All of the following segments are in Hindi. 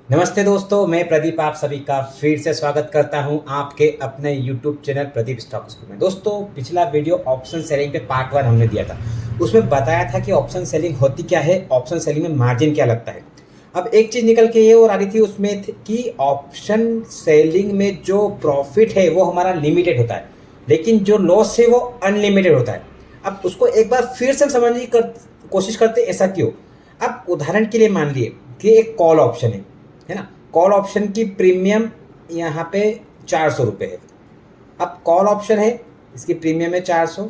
नमस्ते दोस्तों, मैं प्रदीप आप सभी का फिर से स्वागत करता हूं आपके अपने YouTube channel Pradeep stock school में। दोस्तों, पिछला वीडियो ऑप्शन सेलिंग पे पार्ट 1 हमने दिया था। उसमें बताया था कि ऑप्शन सेलिंग होती क्या है, ऑप्शन सेलिंग में मार्जिन क्या लगता है। अब एक चीज़ निकल के ये और आ रही थी उसमें कि ऑप्शन सेलिंग में जो प्रॉफिट है वो हमारा लिमिटेड होता है, लेकिन जो लॉस है वो अनलिमिटेड होता है। अब उसको एक बार फिर से समझने की कोशिश करते, ऐसा क्यों। अब उदाहरण के लिए मान लिए कि एक कॉल ऑप्शन है ना। कॉल ऑप्शन की प्रीमियम यहाँ पे 400 रुपये है। अब कॉल ऑप्शन है, इसकी प्रीमियम है 400।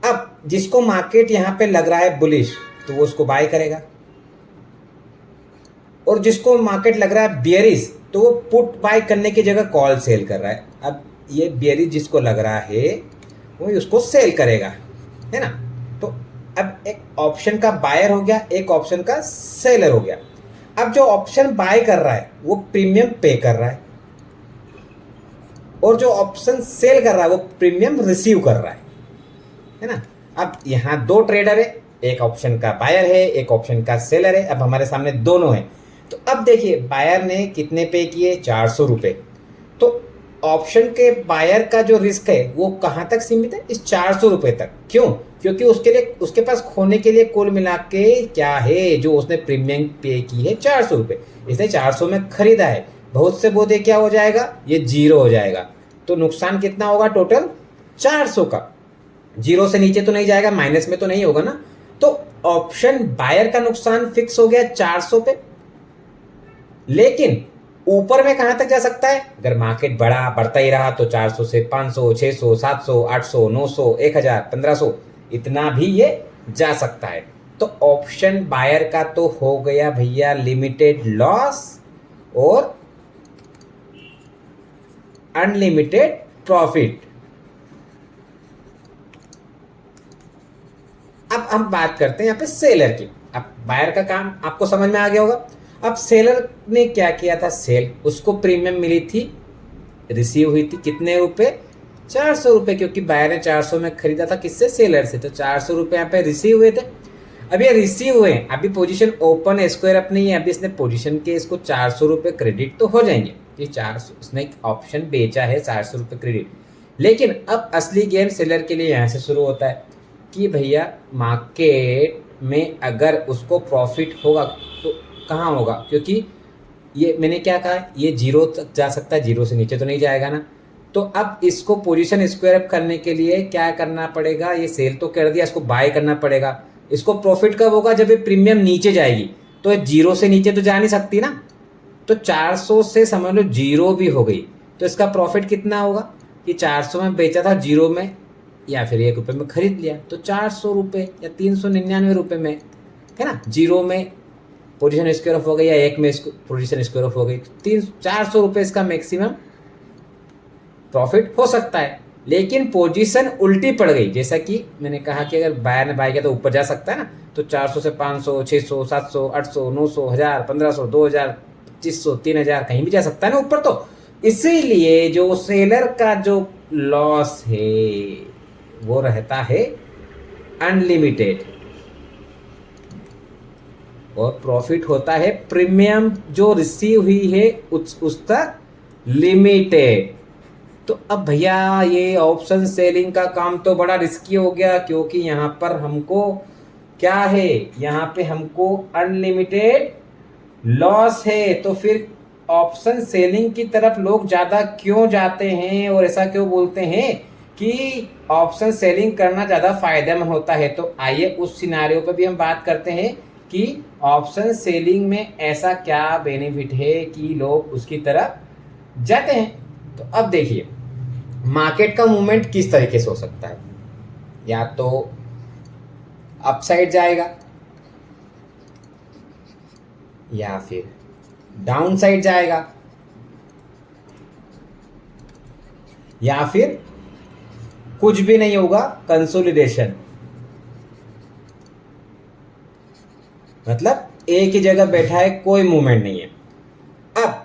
अब जिसको मार्केट यहाँ पे लग रहा है बुलिश, तो वो उसको बाय करेगा, और जिसको मार्केट लग रहा है बियरिश, तो वो पुट बाय करने की जगह कॉल सेल कर रहा है। अब ये बियरिश जिसको लग रहा है वो उसको सेल करेगा, है ना। तो अब एक ऑप्शन का बायर हो गया, एक ऑप्शन का सेलर हो गया। अब जो ऑप्शन बाय कर रहा है वो प्रीमियम पे कर रहा है, और जो ऑप्शन सेल कर रहा है वो प्रीमियम रिसीव कर रहा है ना। अब यहाँ दो ट्रेडर है, एक ऑप्शन का बायर है, एक ऑप्शन का सेलर है। अब हमारे सामने दोनों है। तो अब देखिए, बायर ने कितने पे किए, 400 रुपये। तो ऑप्शन के बायर का जो रिस्क है वो कहाँ तक सीमित है, इस 400 रुपये तक। क्यों? क्योंकि उसके लिए, उसके पास खोने के लिए कुल मिला के क्या है, जो उसने प्रीमियम पे की है 400 रुपये, इसने 400 में खरीदा है। बहुत से बोधे क्या हो जाएगा, ये जीरो हो जाएगा। तो नुकसान कितना होगा टोटल, 400 का। जीरो से नीचे तो नहीं जाएगा, माइनस में तो नहीं होगा ना। तो ऑप्शन बायर का नुकसान फिक्स हो गया 400 पे, लेकिन ऊपर में कहां तक जा सकता है, अगर मार्केट बढ़ता ही रहा तो 400 से 500, 600, 700, 800, 900, 1000, 1500, इतना भी ये जा सकता है। तो ऑप्शन बायर का तो हो गया भैया लिमिटेड लॉस और अनलिमिटेड प्रॉफिट। अब हम बात करते हैं यहाँ पे सेलर की। अब बायर का काम आपको समझ में आ गया होगा। अब सेलर ने क्या किया था, सेल, उसको प्रीमियम मिली थी, रिसीव हुई थी कितने रुपए, 400 रुपये, क्योंकि बायर ने 400 में खरीदा था, किससे, सेलर से। तो 400 रुपये यहाँ पे रिसीव हुए थे। अब ये रिसीव हुए, अभी पोजीशन ओपन है, स्क्वायर अप नहीं है, अभी इसने पोजीशन के इसको 400 रुपये क्रेडिट तो हो जाएंगे। ये 400, इसने एक ऑप्शन बेचा है, 400 रुपये क्रेडिट। लेकिन अब असली गेम सेलर के लिए यहाँ से शुरू होता है कि भैया मार्केट में अगर उसको प्रॉफिट होगा तो कहाँ होगा, क्योंकि ये मैंने क्या कहा, ये जीरो तक जा सकता है, जीरो से नीचे तो नहीं जाएगा ना। तो अब इसको पोजीशन स्क्वायर अप करने के लिए क्या करना पड़ेगा, ये सेल तो कर दिया, इसको बाय करना पड़ेगा। इसको प्रॉफिट कब होगा, जब ये प्रीमियम नीचे जाएगी। तो जीरो से नीचे तो जा नहीं सकती ना। तो 400 से समझ लो जीरो भी हो गई, तो इसका प्रॉफिट कितना होगा कि 400 में बेचा था, जीरो में या फिर 1 रुपये में खरीद लिया, तो 400 रुपये या 399 रुपये में, है ना। जीरो में पोजीशन स्क्वायर ऑफ हो गई या एक में पोजीशन स्क्वायर ऑफ हो गई, 400 रुपये इसका मैक्सिमम प्रॉफिट हो सकता है। लेकिन पोजीशन उल्टी पड़ गई, जैसा कि मैंने कहा कि अगर बायर ने बाय किया तो ऊपर जा सकता है ना। तो 400 से 500, 600, 700, 800, 900, 1000, 1500, 2000, 2500, 3000, कहीं भी जा सकता है ना ऊपर। तो इसीलिए जो सेलर का जो लॉस है वो रहता है अनलिमिटेड, और प्रॉफिट होता है प्रीमियम जो रिसीव हुई है उस तक लिमिटेड। तो अब भैया ये ऑप्शन सेलिंग का काम तो बड़ा रिस्की हो गया, क्योंकि यहाँ पर हमको क्या है, यहाँ पे हमको अनलिमिटेड लॉस है। तो फिर ऑप्शन सेलिंग की तरफ लोग ज़्यादा क्यों जाते हैं, और ऐसा क्यों बोलते हैं कि ऑप्शन सेलिंग करना ज़्यादा फायदेमंद होता है। तो आइए उस सिनारियो पर भी हम बात करते हैं कि ऑप्शन सेलिंग में ऐसा क्या बेनिफिट है कि लोग उसकी तरफ जाते हैं। तो अब देखिए, मार्केट का मूवमेंट किस तरीके से हो सकता है, या तो अपसाइड जाएगा, या फिर डाउन साइड जाएगा, या फिर कुछ भी नहीं होगा, कंसोलिडेशन, मतलब एक ही जगह बैठा है, कोई मूवमेंट नहीं है। अब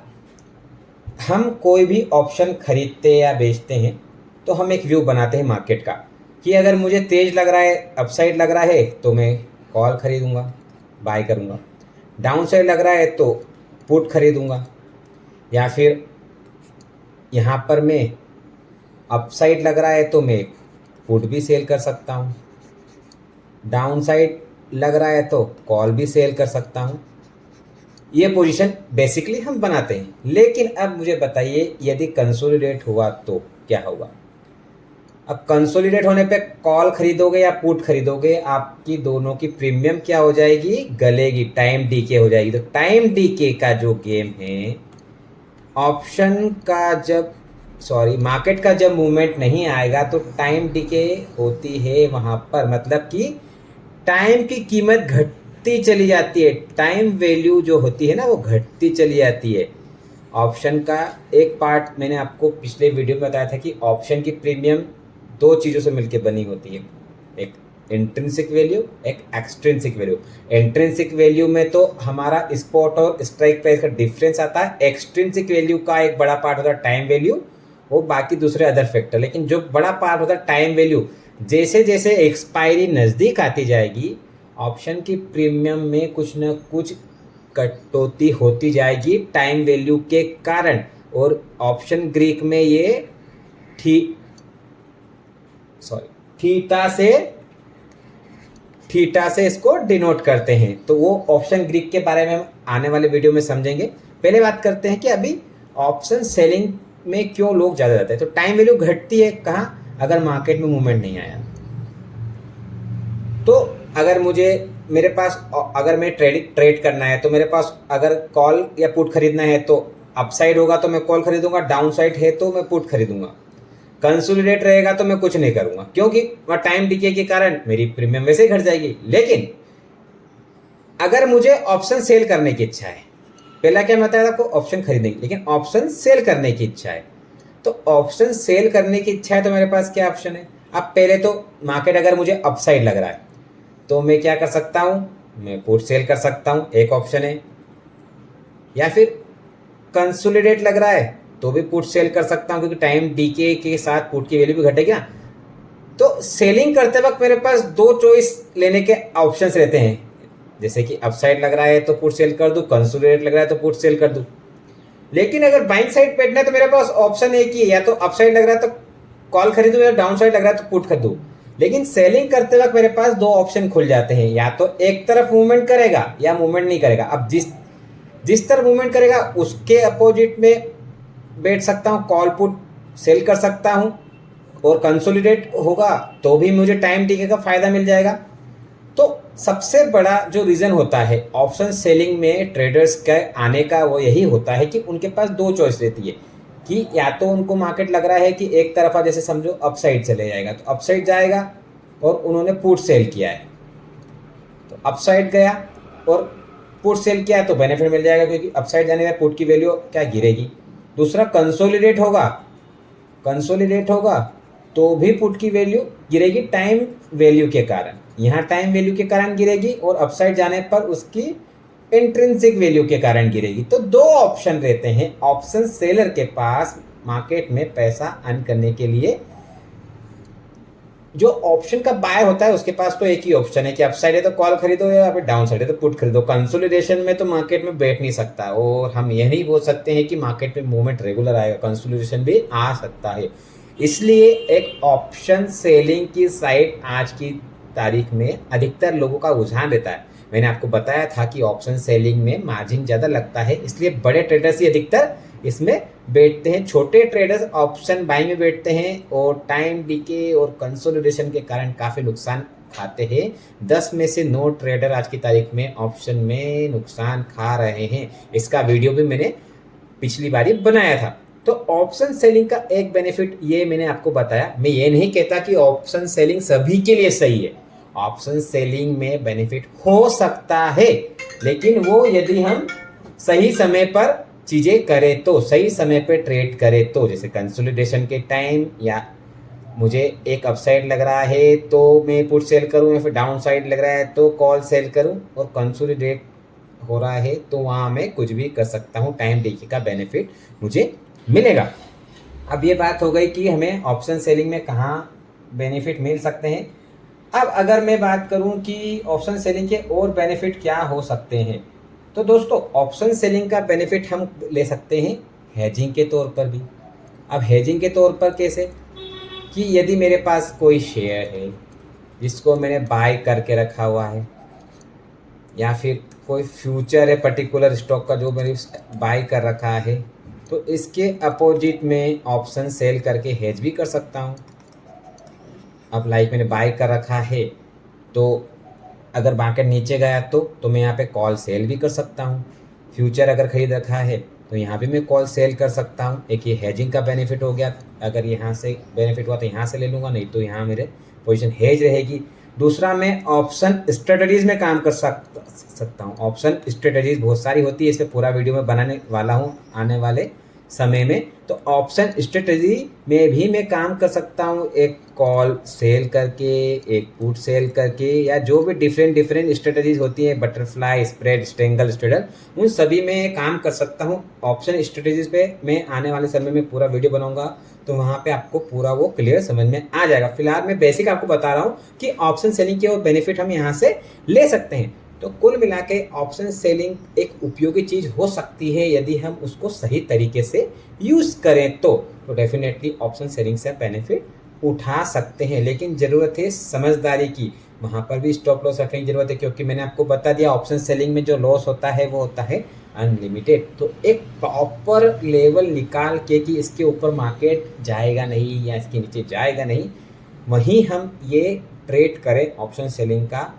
हम कोई भी ऑप्शन खरीदते या बेचते हैं तो हम एक व्यू बनाते हैं मार्केट का, कि अगर मुझे तेज लग रहा है, अपसाइड लग रहा है, तो मैं कॉल खरीदूंगा, बाय करूंगा। डाउन साइड लग रहा है तो पुट खरीदूंगा, या फिर यहाँ पर मैं अपसाइड लग रहा है तो मैं पुट भी सेल कर सकता हूँ, डाउन साइड लग रहा है तो कॉल भी सेल कर सकता हूँ। ये पोजीशन बेसिकली हम बनाते हैं। लेकिन अब मुझे बताइए यदि कंसोलिडेट हुआ तो क्या होगा। अब कंसोलिडेट होने पे कॉल खरीदोगे या पुट खरीदोगे, आपकी दोनों की प्रीमियम क्या हो जाएगी, गलेगी, टाइम डीके हो जाएगी। तो टाइम डीके का जो गेम है, ऑप्शन का जब मार्केट का जब मूवमेंट नहीं आएगा तो टाइम डीके होती है वहां पर, मतलब कि टाइम की कीमत घटती चली जाती है, टाइम वैल्यू जो होती है ना वो घटती चली जाती है। ऑप्शन का एक पार्ट मैंने आपको पिछले वीडियो में बताया था कि ऑप्शन की प्रीमियम दो चीज़ों से मिलकर बनी होती है, एक इंट्रिंसिक वैल्यू, एक एक्सट्रिंसिक वैल्यू। इंट्रिंसिक वैल्यू में तो हमारा स्पॉट और स्ट्राइक प्राइस का डिफरेंस आता है। एक्सट्रिंसिक वैल्यू का एक बड़ा पार्ट होता है टाइम वैल्यू, वो बाकी दूसरे अदर फैक्टर। लेकिन जो बड़ा पार्ट होता है टाइम वैल्यू, जैसे जैसे एक्सपायरी नज़दीक आती जाएगी ऑप्शन की प्रीमियम में कुछ न कुछ कटौती होती जाएगी टाइम वैल्यू के कारण। और ऑप्शन ग्रीक में ये थीटा से इसको डिनोट करते हैं। तो वो ऑप्शन ग्रीक के बारे में हम आने वाले वीडियो में समझेंगे। पहले बात करते हैं कि अभी ऑप्शन सेलिंग में क्यों लोग ज़्यादा जाते हैं। तो टाइम वैल्यू घटती है कहाँ, अगर मार्केट में मूवमेंट नहीं आया तो। अगर मेरे पास अगर मैं ट्रेड करना है तो मेरे पास अगर कॉल या पुट खरीदना है तो अपसाइड होगा तो मैं कॉल खरीदूंगा, डाउन साइड है तो मैं पुट खरीदूंगा। कंसोलिडेट रहेगा तो मैं कुछ नहीं करूंगा क्योंकि वह टाइम डीके के कारण मेरी प्रीमियम वैसे ही घट जाएगी। लेकिन अगर मुझे ऑप्शन सेल करने की इच्छा है, पहला क्या बताया था आपको, ऑप्शन खरीदने की, लेकिन ऑप्शन सेल करने की इच्छा है, तो ऑप्शन सेल करने की इच्छा है तो मेरे पास क्या ऑप्शन है। अब पहले तो मार्केट अगर मुझे अपसाइड लग रहा है तो मैं क्या कर सकता हूं, मैं पुट सेल कर सकता हूं, एक ऑप्शन है। या फिर कंसोलिडेट लग रहा है तो भी पुट सेल कर सकता हूं क्योंकि टाइम डीके के साथ पुट की वैल्यू भी घटेगी ना। तो सेलिंग करते वक्त मेरे पास दो चॉइस लेने के ऑप्शंस रहते हैं, जैसे कि अपसाइड लग रहा है तो पुट सेल कर दूं, कंसोलिडेट लग रहा है तो पुट सेल कर दूं। लेकिन अगर बाइंग साइड बैठना है तो मेरे पास ऑप्शन एक ही है, या तो अपसाइड लग रहा है तो कॉल खरीदूं या डाउन साइड लग रहा है तो पुट खरीदूं। लेकिन सेलिंग करते वक्त मेरे पास दो ऑप्शन खुल जाते हैं, या तो एक तरफ मूवमेंट करेगा या मूवमेंट नहीं करेगा। अब जिस तरफ मूवमेंट करेगा उसके अपोजिट में बैठ सकता हूं, कॉल पुट सेल कर सकता हूं, और कंसोलिडेट होगा तो भी मुझे टाइम डीके का फायदा मिल जाएगा। तो सबसे बड़ा जो रीजन होता है ऑप्शन सेलिंग में ट्रेडर्स के आने का वो यही होता है कि उनके पास दो चॉइस रहती है कि या तो उनको मार्केट लग रहा है कि एक तरफा, जैसे समझो अपसाइड चले जाएगा तो अपसाइड जाएगा और उन्होंने पुट सेल किया है तो अपसाइड गया और पुट सेल किया है तो बेनिफिट मिल जाएगा क्योंकि अपसाइड जाने का पुट की वैल्यू क्या गिरेगी। दूसरा कंसोलिडेट होगा तो भी पुट की वैल्यू गिरेगी टाइम वैल्यू के कारण, यहाँ टाइम वैल्यू के कारण गिरेगी और अपसाइड जाने पर उसकी इंट्रिंसिक वैल्यू के कारण गिरेगी। तो दो ऑप्शन रहते हैं ऑप्शन सेलर के पास मार्केट में पैसा अर्न करने के लिए। जो ऑप्शन का बायर होता है उसके पास तो एक ही ऑप्शन है कि अपसाइड है तो कॉल खरीदो या फिर डाउन साइड है तो पुट खरीदो। कंसोलिडेशन में तो मार्केट में बैठ नहीं सकता, और हम यह नहीं बोल सकते हैं कि मार्केट में मूवमेंट रेगुलर आएगा, कंसोलिडेशन भी आ सकता है। इसलिए एक ऑप्शन सेलिंग की साइड आज की तारीख में अधिकतर लोगों का रुझान रहता है। मैंने आपको बताया था कि ऑप्शन सेलिंग में मार्जिन ज़्यादा लगता है, इसलिए बड़े ट्रेडर्स ही अधिकतर इसमें बैठते हैं। छोटे ट्रेडर्स ऑप्शन बाइंग में बैठते हैं और टाइम डीके और कंसोलिडेशन के कारण काफ़ी नुकसान खाते हैं। 10 में से 9 ट्रेडर आज की तारीख में ऑप्शन में नुकसान खा रहे हैं। इसका वीडियो भी मैंने पिछली बार बनाया था। तो ऑप्शन सेलिंग का एक बेनिफिट ये मैंने आपको बताया। मैं ये नहीं कहता कि ऑप्शन सेलिंग सभी के लिए सही है, ऑप्शन सेलिंग में बेनिफिट हो सकता है, लेकिन वो यदि हम सही समय पर चीज़ें करें तो, सही समय पे ट्रेड करें तो। जैसे कंसोलिडेशन के टाइम, या मुझे एक अपसाइड लग रहा है तो मैं पुट सेल करूं, या फिर डाउन साइड लग रहा है तो कॉल सेल करूं, और कंसोलिडेट हो रहा है तो वहाँ मैं कुछ भी कर सकता हूँ, टाइम डीके का बेनिफिट मुझे मिलेगा। अब ये बात हो गई कि हमें ऑप्शन सेलिंग में कहाँ बेनिफिट मिल सकते हैं। अब अगर मैं बात करूं कि ऑप्शन सेलिंग के और बेनिफिट क्या हो सकते हैं, तो दोस्तों ऑप्शन सेलिंग का बेनिफिट हम ले सकते हैं हेजिंग के तौर पर भी। अब हेजिंग के तौर पर कैसे, कि यदि मेरे पास कोई शेयर है जिसको मैंने बाय करके रखा हुआ है, या फिर कोई फ्यूचर है पर्टिकुलर स्टॉक का जो मैंने बाय कर रखा है, तो इसके अपोजिट में ऑप्शन सेल करके हेज भी कर सकता हूँ। अब लाइक मैंने बाय कर रखा है, तो अगर मार्केट नीचे गया तो मैं यहाँ पे कॉल सेल भी कर सकता हूँ। फ्यूचर अगर खरीद रखा है तो यहाँ भी मैं कॉल सेल कर सकता हूँ। एक ये हेजिंग का बेनिफिट हो गया, अगर यहाँ से बेनिफिट हुआ तो यहाँ से ले लूँगा, नहीं तो यहाँ मेरे पोजीशन हेज रहेगी। दूसरा, मैं ऑप्शन स्ट्रेटजीज में काम कर सकता हूँ। ऑप्शन स्ट्रेटजीज बहुत सारी होती है, इस पर पूरा वीडियो में बनाने वाला हूँ आने वाले समय में। तो ऑप्शन स्ट्रेटजी में भी मैं काम कर सकता हूँ, एक कॉल सेल करके, एक पुट सेल करके, या जो भी डिफरेंट स्ट्रेटजीज होती है, बटरफ्लाई, स्प्रेड, स्ट्रेंगल, स्ट्रेडल, उन सभी में काम कर सकता हूँ। ऑप्शन स्ट्रेटजीज पे मैं आने वाले समय में पूरा वीडियो बनाऊंगा, तो वहाँ पे आपको पूरा वो क्लियर समझ में आ जाएगा। फिलहाल मैं बेसिक आपको बता रहा हूँ कि ऑप्शन सेलिंग के बेनिफिट हम यहाँ से ले सकते हैं। तो कुल मिला के ऑप्शन सेलिंग एक उपयोगी चीज़ हो सकती है यदि हम उसको सही तरीके से यूज़ करें तो डेफिनेटली ऑप्शन सेलिंग से बेनिफिट उठा सकते हैं। लेकिन ज़रूरत है समझदारी की, वहाँ पर भी स्टॉप लॉस रखने की ज़रूरत है, क्योंकि मैंने आपको बता दिया ऑप्शन सेलिंग में जो लॉस होता है वो होता है अनलिमिटेड। तो एक प्रॉपर लेवल निकाल के कि इसके ऊपर मार्केट जाएगा नहीं या इसके नीचे जाएगा नहीं, वहीं हम ये ट्रेड करें, ऑप्शन सेलिंग का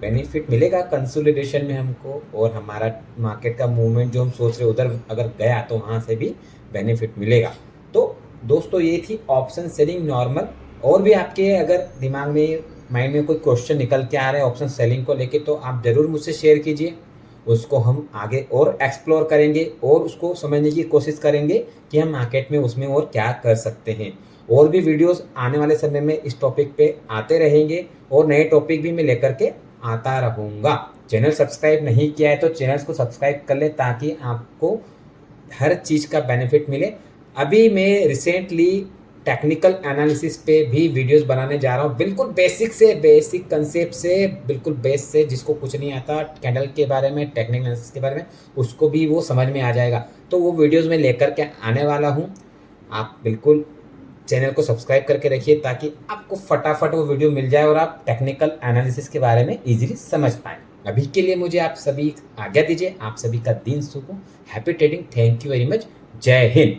बेनिफिट मिलेगा कंसोलिडेशन में हमको, और हमारा मार्केट का मूवमेंट जो हम सोच रहे उधर अगर गया तो वहाँ से भी बेनिफिट मिलेगा। तो दोस्तों ये थी ऑप्शन सेलिंग नॉर्मल। और भी आपके अगर दिमाग में माइंड में कोई क्वेश्चन निकल के आ रहे हैं ऑप्शन सेलिंग को लेके, तो आप ज़रूर मुझसे शेयर कीजिए, उसको हम आगे और एक्सप्लोर करेंगे और उसको समझने की कोशिश करेंगे कि हम मार्केट में उसमें और क्या कर सकते हैं। और भी वीडियोस आने वाले समय में इस टॉपिक पे आते रहेंगे, और नए टॉपिक भी मैं लेकर के आता रहूँगा। चैनल सब्सक्राइब नहीं किया है तो चैनल को सब्सक्राइब कर ले, ताकि आपको हर चीज़ का बेनिफिट मिले। अभी मैं रिसेंटली टेक्निकल एनालिसिस पे भी वीडियोस बनाने जा रहा हूँ, बिल्कुल बेसिक से, बेसिक कंसेप्ट से, बिल्कुल बेस से, जिसको कुछ नहीं आता कैंडल के बारे में, टेक्निकल एनालिसिस के बारे में, उसको भी वो समझ में आ जाएगा। तो वो वीडियोस में लेकर के आने वाला हूँ। आप बिल्कुल चैनल को सब्सक्राइब करके रखिए, ताकि आपको फटाफट वो वीडियो मिल जाए और आप टेक्निकल एनालिसिस के बारे में इजीली समझ पाएँ। अभी के लिए मुझे आप सभी आज्ञा दीजिए। आप सभी का दिन शुभ हो। Happy trading. Thank you very much. जय हिंद।